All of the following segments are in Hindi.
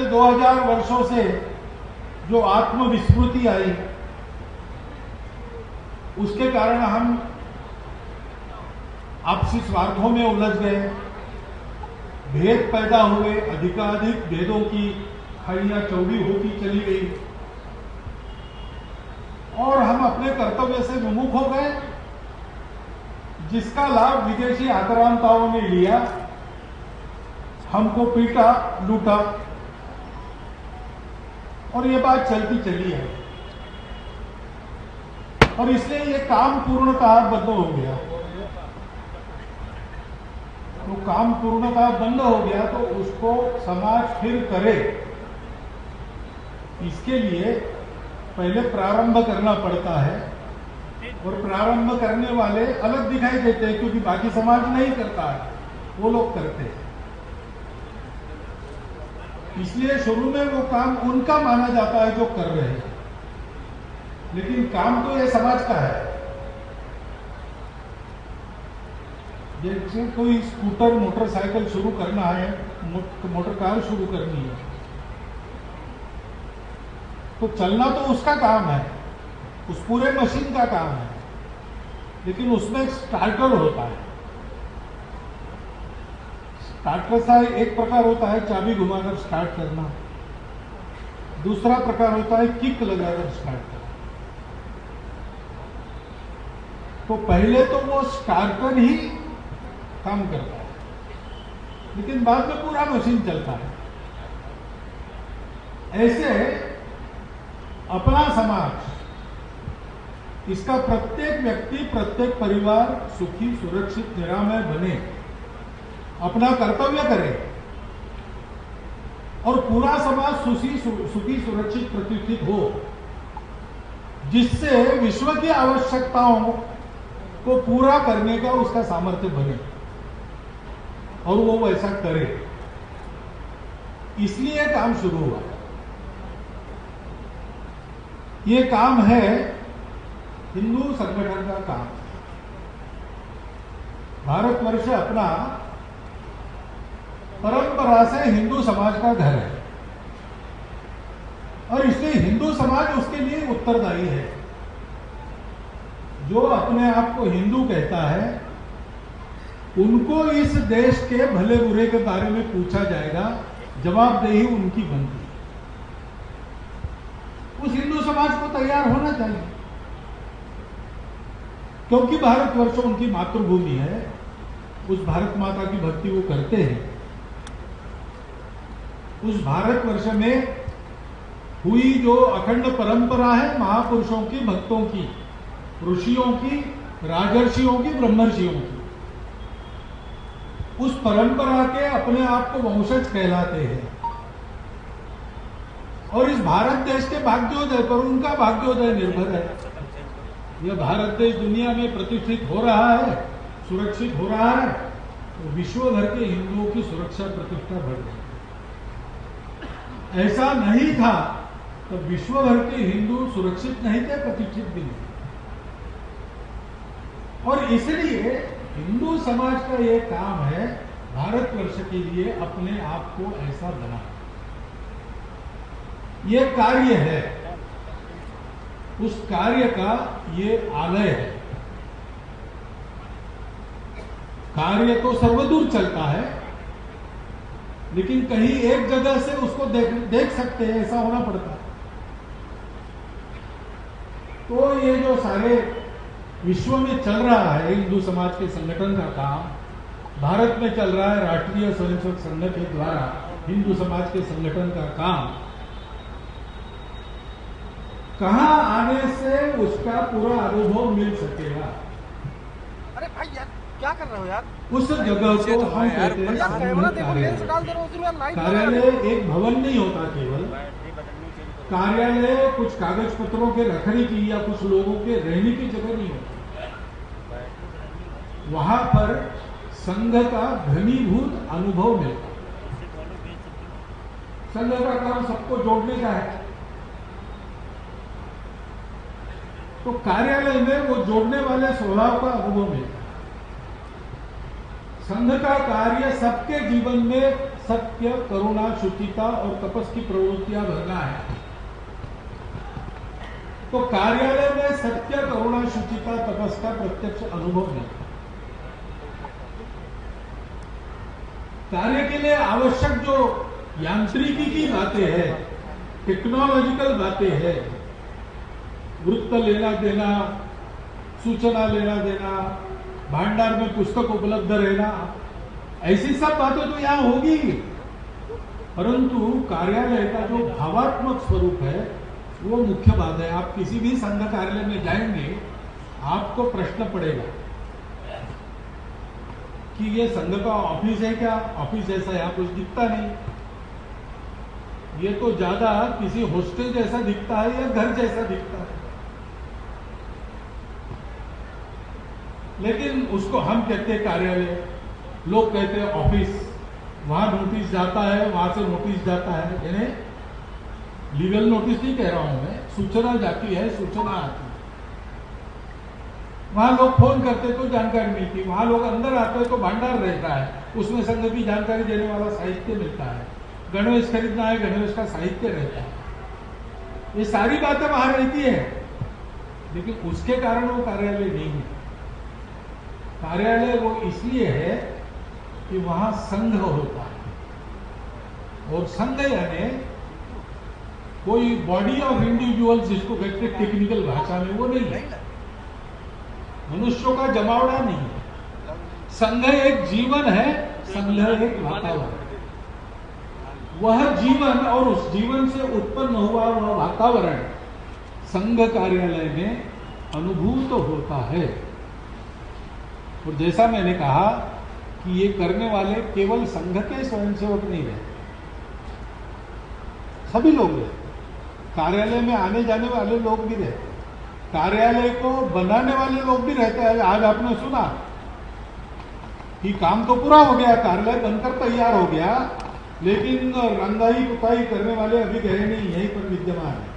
2000 वर्षों से जो आत्मविस्मृति आई, उसके कारण हम आपसी स्वार्थों में उलझ गए, भेद पैदा हुए, अधिकाधिक भेदों की खाइयां चौड़ी होती चली गई और हम अपने कर्तव्य से विमुख हो गए, जिसका लाभ विदेशी आक्रांताओं ने लिया, हमको पीटा, लूटा और ये बात चलती चली है। और इसलिए ये काम पूर्णतः बंद हो गया। तो काम पूर्णतः बंद हो गया तो उसको समाज फिर करे, इसके लिए पहले प्रारंभ करना पड़ता है। और प्रारंभ करने वाले अलग दिखाई देते हैं, क्योंकि बाकी समाज नहीं करता है, वो लोग करते हैं। इसलिए शुरू में वो काम उनका माना जाता है जो कर रहे हैं, लेकिन काम तो ये समाज का है। जैसे कोई स्कूटर, मोटरसाइकिल शुरू करना है, मोटर कार शुरू करनी है, तो चलना तो उसका काम है, उस पूरे मशीन का काम है, लेकिन उसमें एक स्टार्टर होता है। स्टार्टर का एक प्रकार होता है चाबी घुमाकर स्टार्ट करना, दूसरा प्रकार होता है किक लगाकर स्टार्ट करना। तो पहले तो वो स्टार्टर ही काम करता है, लेकिन बाद में पूरा मशीन चलता है। ऐसे अपना समाज, इसका प्रत्येक व्यक्ति, प्रत्येक परिवार सुखी, सुरक्षित, निरामय बने, अपना कर्तव्य करे और पूरा समाज सुखी, सुरक्षित, प्रतिष्ठित हो, जिससे विश्व की आवश्यकताओं को पूरा करने का उसका सामर्थ्य बने और वो वैसा करे। इसलिए काम शुरू हुआ। ये काम है हिंदू संगठन का काम। भारतवर्ष अपना परंपरा से हिंदू समाज का घर है और इसलिए हिंदू समाज उसके लिए उत्तरदायी है। जो अपने आप को हिंदू कहता है, उनको इस देश के भले बुरे के बारे में पूछा जाएगा, जवाबदेही उनकी बनती है। उस हिंदू समाज को तैयार होना चाहिए, क्योंकि भारतवर्ष उनकी मातृभूमि है, उस भारत माता की भक्ति वो करते हैं। उस भारतवर्ष में हुई जो अखंड परंपरा है महापुरुषों की, भक्तों की, ऋषियों की, राजर्षियों की, ब्रह्मर्षियों की, उस परंपरा के अपने आप को वंशज कहलाते हैं। और इस भारत देश के भाग्योदय पर उनका भाग्योदय निर्भर है। यह भारत देश दुनिया में प्रतिष्ठित हो रहा है, सुरक्षित हो रहा है, तो विश्व भर के हिंदुओं की सुरक्षा, प्रतिष्ठा बढ़ गई। ऐसा नहीं था तो विश्व भर के हिंदू सुरक्षित नहीं थे, प्रतिष्ठित भी नहीं। और इसलिए हिंदू समाज का यह काम है भारतवर्ष के लिए अपने आप को ऐसा बना। यह कार्य है, उस कार्य का ये आलय है। कार्य तो सर्वदूर चलता है, लेकिन कहीं एक जगह से उसको देख सकते हैं, ऐसा होना पड़ता है। तो ये जो सारे विश्व में चल रहा है हिंदू समाज के संगठन का काम, भारत में चल रहा है राष्ट्रीय स्वयंसेवक संघ के द्वारा हिंदू समाज के संगठन का काम, कहां आने से उसका पूरा अनुभव मिल सकेगा। अरे भाई यार क्या कर रहे हो यार? उस जगह को हम कहते हैं कार्यालय। एक भवन नहीं होता केवल, कार्यालय कुछ कागज पत्रों के रखने की या कुछ लोगों के रहने की जगह नहीं होती। वहां पर संघ का घनीभूत अनुभव मिलता। संघ का काम सबको जोड़ने का है, तो कार्यालय में वो जोड़ने वाले स्वभाव का अनुभव मिलता है। संघ का कार्य सबके जीवन में सत्य, करुणा, शुचिता और तपस की प्रवृत्तियां भरना है। तो कार्यालय में सत्य, करुणा, शुचिता, तपस का प्रत्यक्ष अनुभव नहीं। कार्य के लिए आवश्यक जो यांत्रिकी की बातें हैं, टेक्नोलॉजिकल बातें हैं, वृत्त लेना देना, सूचना लेना देना, भांडार में पुस्तक उपलब्ध रहना, ऐसी सब बातें तो यहां होगी, परंतु कार्यालय का जो भावात्मक स्वरूप है वो मुख्य बात है। आप किसी भी संघ कार्यालय में जाएंगे, आपको प्रश्न पड़ेगा कि ये संघ का ऑफिस है क्या? ऑफिस जैसा यहां कुछ दिखता नहीं, ये तो ज्यादा किसी हॉस्टल जैसा दिखता है या घर जैसा दिखता है। लेकिन उसको हम कहते हैं कार्यालय, लोग कहते हैं ऑफिस। वहां नोटिस जाता है, वहां से नोटिस जाता है, यानी लीगल नोटिस नहीं कह रहा हूं मैं, सूचना जाती है, सूचना आती है। वहां लोग फोन करते तो जानकारी मिलती, वहां लोग अंदर आते तो भंडार रहता है, उसमें संघ की जानकारी देने वाला साहित्य मिलता है। गणवेश खरीदना है, गणवेश का साहित्य रहता है। ये सारी बातें वहां रहती है, लेकिन उसके कारण वो कार्यालय नहीं है। कार्यालय वो इसलिए है कि वहां संघ होता है, और संघ यानी कोई बॉडी ऑफ इंडिविजुअल्स जिसको कहते हैं टेक्निकल भाषा में, वो नहीं है। मनुष्यों का जमावड़ा नहीं है। संघ एक जीवन है, संघ एक वातावरण। वह जीवन और उस जीवन से उत्पन्न हुआ वह वातावरण संघ कार्यालय में अनुभूत होता है। और जैसा मैंने कहा कि ये करने वाले केवल संघ के स्वयंसेवक नहीं रहे, सभी लोग रहे, कार्यालय में आने जाने वाले लोग भी रहते, कार्यालय को बनाने वाले लोग भी रहते हैं। आज आपने सुना कि काम तो पूरा हो गया, कार्यालय बनकर तैयार हो गया, लेकिन रंगाई पुताई करने वाले अभी गए नहीं, यहीं पर विद्यमान है।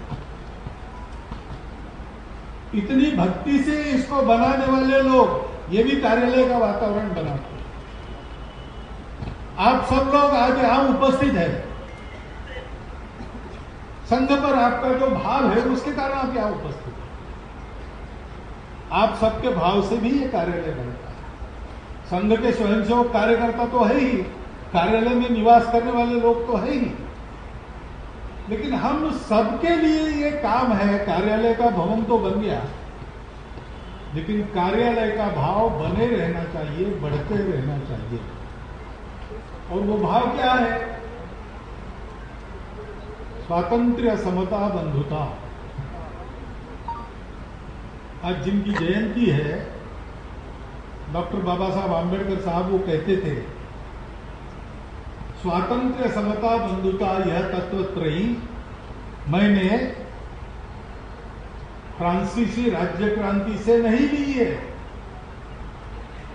इतनी भक्ति से इसको बनाने वाले लोग ये भी कार्यालय का वातावरण बनाते हैं। आप सब लोग आज यहां उपस्थित हैं, संघ पर आपका जो भाव है उसके कारण आप यहां उपस्थित हैं। आप सबके भाव से भी ये कार्यालय बनता है। संघ के स्वयंसेवक कार्यकर्ता तो है ही, कार्यालय में निवास करने वाले लोग तो है ही, लेकिन हम सबके लिए ये काम है। कार्यालय का भवन तो बन गया, लेकिन कार्यालय का भाव बने रहना चाहिए, बढ़ते रहना चाहिए। और वो भाव क्या है? स्वातंत्र्य, समता, बंधुता। आज जिनकी जयंती है, डॉक्टर बाबा साहब आंबेडकर साहब, वो कहते थे स्वातंत्र्य, समता, बंधुता यह तत्वत्रयी मैंने फ्रांसीसी राज्य क्रांति से नहीं ली है,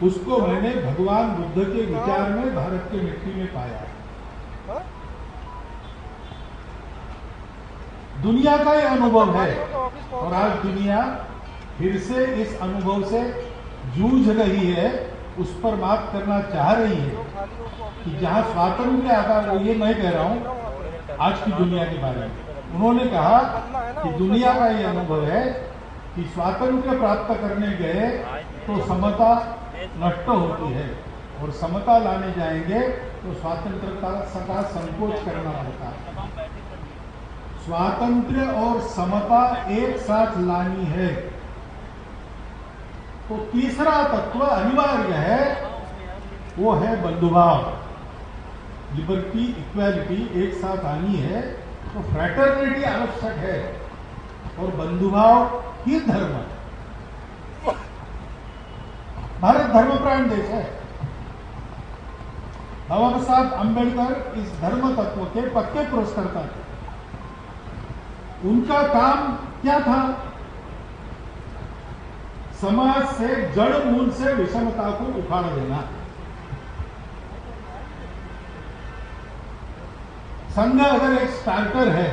उसको मैंने भगवान बुद्ध के विचार में भारत की मिट्टी में पाया है। दुनिया का यह अनुभव है, और आज दुनिया फिर से इस अनुभव से जूझ रही है, उस पर बात करना चाह रही है कि जहां स्वातंत्र्य आता है, वो ये मैं कह रहा हूं आज की दुनिया के बारे में। उन्होंने कहा कि दुनिया का ये अनुभव है कि स्वातंत्र्य प्राप्त करने गए तो समता नष्ट होती है, और समता लाने जाएंगे तो स्वतंत्रता का संकोच करना पड़ता है। स्वातंत्र्य और समता एक साथ लानी है, तो तीसरा तत्व अनिवार्य है, वो है बंधुभाव। लिबर्टी, इक्वालिटी एक साथ आनी है तो फ्रैटर्निटी आवश्यक है, और बंधुभाव ही धर्म है। भारत धर्मप्राण देश है। बाबा साहब अम्बेडकर इस धर्म तत्व के पक्के पुरस्कर्ता थे। उनका काम क्या था? समाज से जड़ मूल से विषमता को उखाड़ देना। संघ अगर एक स्टार्टर है,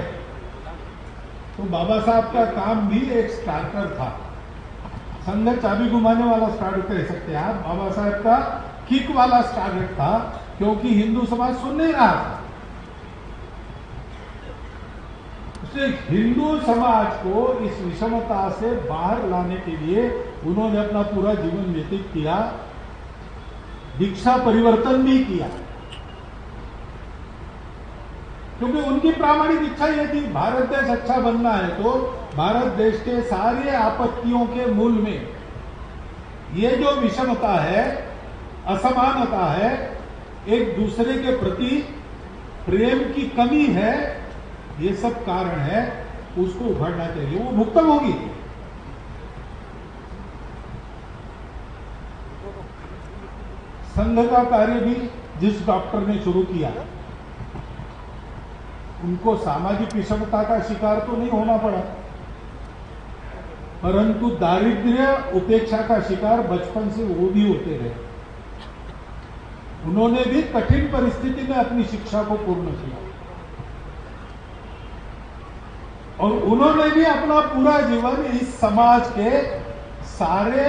तो बाबा साहब का काम भी एक स्टार्टर था। संघ चाबी घुमाने वाला स्टार्टर कह सकते हैं आप, बाबा साहब का किक वाला स्टार्टर था, क्योंकि हिंदू समाज सुन नहीं रहा था। इसलिए हिंदू समाज को इस विषमता से बाहर लाने के लिए उन्होंने अपना पूरा जीवन व्यतीत किया, दीक्षा परिवर्तन भी किया, क्योंकि उनकी प्रामाणिक इच्छा यह थी भारत देश अच्छा बनना है तो भारत देश के सारे आपत्तियों के मूल में ये जो विषमता है, असमानता है, एक दूसरे के प्रति प्रेम की कमी है, ये सब कारण है, उसको उखाड़ना चाहिए। वो मुक्तम होगी। संघ का कार्य भी जिस डॉक्टर ने शुरू किया, उनको सामाजिक विषमता का शिकार तो नहीं होना पड़ा, परंतु दारिद्र्य उपेक्षा का शिकार बचपन से वो भी होते रहे। उन्होंने भी कठिन परिस्थिति में अपनी शिक्षा को पूर्ण किया और उन्होंने भी अपना पूरा जीवन इस समाज के सारे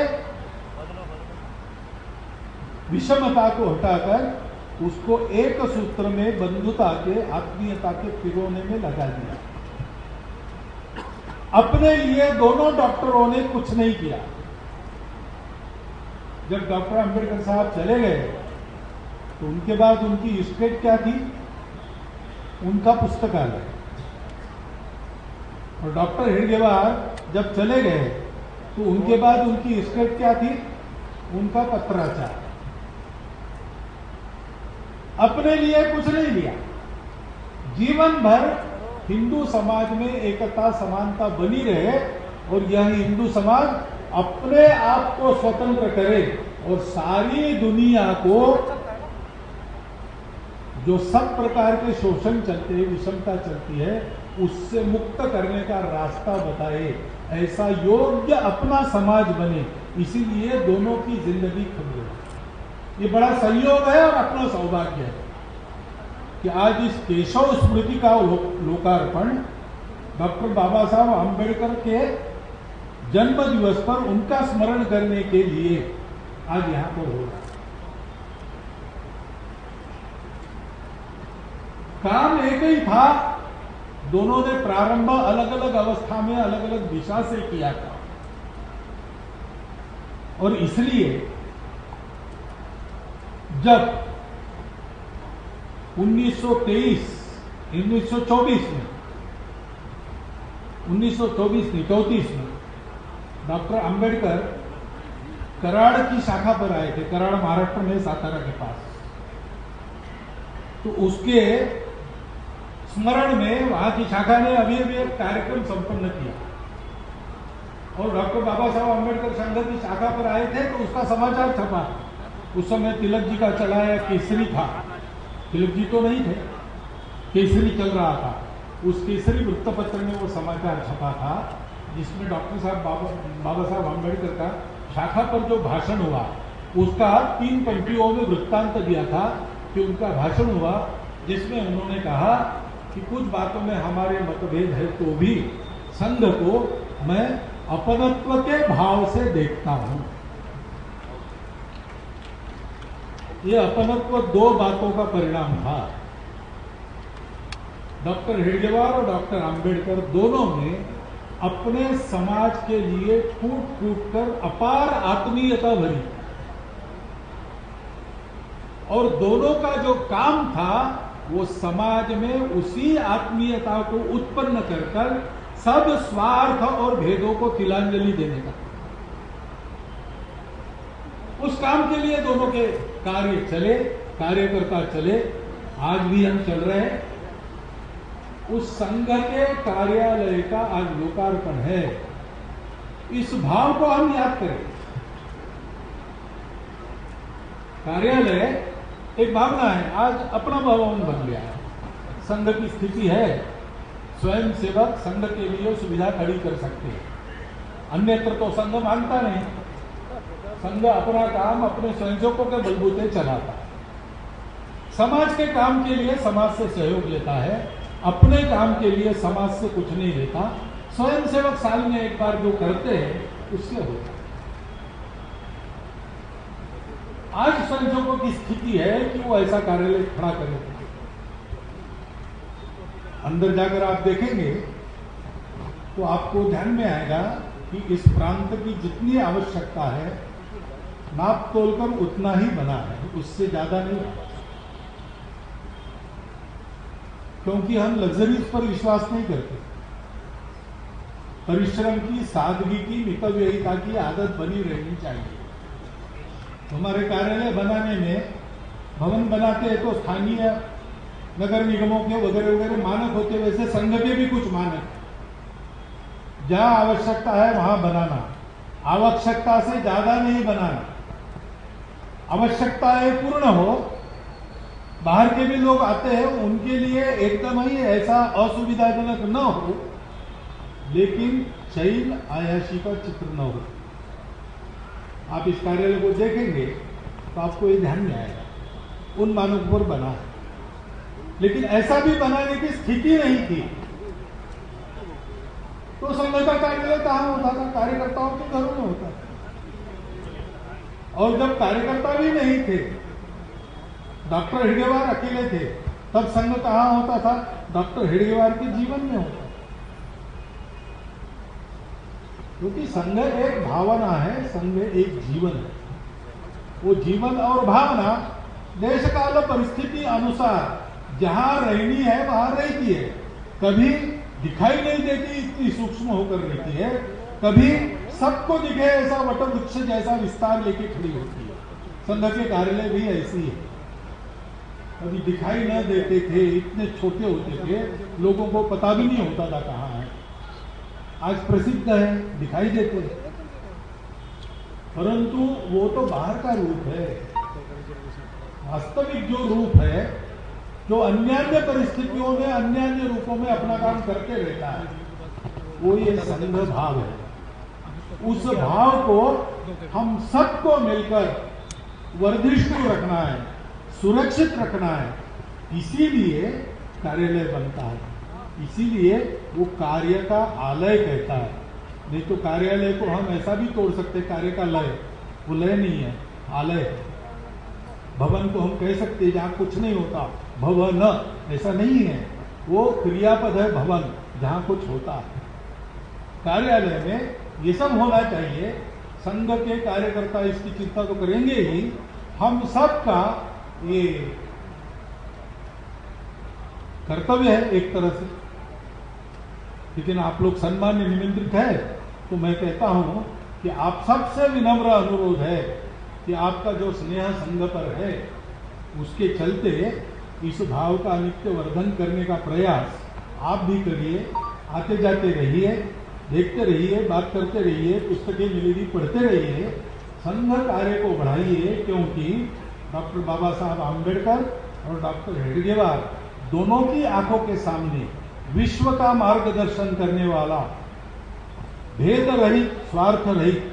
विषमता को हटाकर उसको एक सूत्र में बंधुता के, आत्मीयता के पिरोने में लगा दिया। अपने लिए दोनों डॉक्टरों ने कुछ नहीं किया। जब डॉक्टर अंबेडकर साहब चले गए तो उनके बाद उनकी स्टेट क्या थी? उनका पुस्तकालय। और डॉक्टर हेडगेवार जब चले गए तो उनके बाद उनकी स्टेट क्या थी? उनका पत्राचार। अपने लिए कुछ नहीं लिया। जीवन भर हिंदू समाज में एकता समानता बनी रहे और यह हिंदू समाज अपने आप को स्वतंत्र करे और सारी दुनिया को जो सब प्रकार के शोषण चलते हैं, विषमता चलती है, उससे मुक्त करने का रास्ता बताए, ऐसा योग्य अपना समाज बने। इसीलिए दोनों की जिंदगी खुल गई। ये बड़ा संयोग है और अपना सौभाग्य है कि आज इस केशव स्मृति का लोकार्पण डॉक्टर बाबा साहब आंबेडकर के जन्म दिवस पर उनका स्मरण करने के लिए आज यहां पर हो रहा है। काम एक ही था, दोनों ने प्रारंभ अलग अलग अवस्था में अलग अलग दिशा से किया था और इसलिए जब 1924 में डॉक्टर अंबेडकर कराड़ की शाखा पर आए थे, कराड़ महाराष्ट्र में सातारा के पास, तो उसके स्मरण में वहां की शाखा ने अभी एक कार्यक्रम संपन्न किया और डॉक्टर बाबा साहब अंबेडकर संघ की शाखा पर आए थे तो उसका समाचार छपा। उस समय तिलक जी का चलाया केसरी था, तिलक जी तो नहीं थे, केसरी चल रहा था। उस केसरी वृत्तपत्र में वो समाचार छपा था जिसमें डॉक्टर साहब बाबा साहब आंबेडकर का शाखा पर जो भाषण हुआ उसका 3 पंक्तियों में वृत्तांत दिया था कि उनका भाषण हुआ जिसमें उन्होंने कहा कि कुछ बातों में हमारे मतभेद है तो भी संघ को मैं अपनत्व के भाव से देखता हूं। यह अपनत्व 2 बातों का परिणाम था। डॉक्टर हेडगेवार और डॉक्टर अंबेडकर दोनों ने अपने समाज के लिए फूट फूट कर अपार आत्मीयता भरी और दोनों का जो काम था वो समाज में उसी आत्मीयता को उत्पन्न कर सब स्वार्थ और भेदों को तिलांजलि देने का। उस काम के लिए दोनों के कार्य चले, कार्यकर्ता चले, आज भी हम चल रहे हैं। उस संघ के कार्यालय का आज लोकार्पण है। इस भाव को हम याद करें। कार्यालय एक भावना है, आज अपना भवन बन गया है। संघ की स्थिति है, स्वयं सेवक संघ के लिए सुविधा खड़ी कर सकते हैं, अन्यत्र तो संघ मानता नहीं। संघ अपना काम अपने स्वयंसेवकों के बलबूते चलाता है, समाज के काम के लिए समाज से सहयोग लेता है, अपने काम के लिए समाज से कुछ नहीं लेता। स्वयंसेवक साल में एक बार जो करते हैं उससे होता है। आज संजोगों की स्थिति है कि वो ऐसा कार्यालय खड़ा करें। अंदर जाकर आप देखेंगे तो आपको ध्यान में आएगा कि इस प्रांत की जितनी आवश्यकता है नाप तोलकर उतना ही बना है, उससे ज्यादा नहीं, क्योंकि हम लग्जरीज पर विश्वास नहीं करते। परिश्रम की, सादगी की, मितव्ययिता की आदत बनी रहनी चाहिए। हमारे कार्यालय बनाने में, भवन बनाते हैं तो स्थानीय नगर निगमों के वगैरह वगैरह मानक होते, वैसे संघ के भी कुछ मानक, जहां आवश्यकता है वहां बनाना, आवश्यकता से ज्यादा नहीं बनाना। आवश्यकताएं पूर्ण हो, बाहर के भी लोग आते हैं, उनके लिए एकदम ही ऐसा असुविधाजनक न हो, लेकिन शैल आयाशी का चित्र न हो। आप इस कार्यालय को देखेंगे तो आपको ये ध्यान में आएगा उन मानकों पर बना है, लेकिन ऐसा भी बनाने की स्थिति नहीं थी। तो संघ का कार्यालय कहां होता था? कार्यकर्ताओं के घरों में होता था। और जब कार्यकर्ता भी नहीं थे, डॉक्टर हेडगेवार अकेले थे, तब संघ कहां होता था? डॉक्टर हेडगेवार के जीवन में होता। क्योंकि संघ एक भावना है, संघ एक जीवन है। वो जीवन और भावना देश काल परिस्थिति अनुसार जहां रहनी है वहां रहती है। कभी दिखाई नहीं देती, इतनी सूक्ष्म होकर रहती है, कभी सबको दिखे ऐसा वटवृक्ष जैसा विस्तार लेके खड़ी होती है। संघ के कार्यालय भी ऐसी है, कभी दिखाई न देते थे, इतने छोटे होते थे, लोगों को पता भी नहीं होता था कहां है। आज प्रसिद्ध है, दिखाई देते हैं, परंतु वो तो बाहर का रूप है। वास्तविक जो रूप है, जो अन्यान्य परिस्थितियों में, अन्यान्य रूपों में अपना काम करके रहता है, वो ये संघ भाव है। उस भाव को हम सबको मिलकर वर्धिष्णु रखना है, सुरक्षित रखना है। इसीलिए कार्यालय बनता है, इसीलिए वो कार्य का आलय कहता है। नहीं तो कार्यालय को हम ऐसा भी तोड़ सकते, कार्य का लय, वो लय नहीं है, आलय है। भवन को हम कह सकते जहां कुछ नहीं होता, भवन, ऐसा नहीं है, वो क्रियापद है भवन, जहां कुछ होता है। कार्यालय में ये सब होना चाहिए। संघ के कार्यकर्ता इसकी चिंता तो करेंगे ही, हम सबका ये कर्तव्य है एक तरह से। लेकिन आप लोग सम्मान्य निमंत्रित है, तो मैं कहता हूं कि आप सबसे विनम्र अनुरोध है कि आपका जो स्नेह संघ पर है, उसके चलते इस भाव का नित्य वर्धन करने का प्रयास आप भी करिए। आते जाते रहिए, देखते रहिए, बात करते रहिए, पुस्तकें मिलेगी पढ़ते रहिए, संघ कार्य को बढ़ाइए। क्योंकि डॉक्टर बाबा साहब आम्बेडकर और डॉक्टर हेडगेवार दोनों की आंखों के सामने विश्व का मार्गदर्शन करने वाला, भेद रहित, स्वार्थ रहित,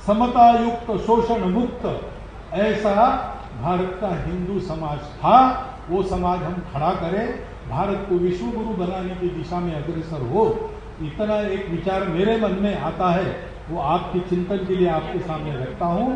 समता युक्त, शोषण मुक्त ऐसा भारत का हिंदू समाज था। वो समाज हम खड़ा करें, भारत को विश्व गुरु बनाने की दिशा में अग्रसर हो। इतना एक विचार मेरे मन में आता है, वो आपके चिंतन के लिए आपके सामने रखता हूं।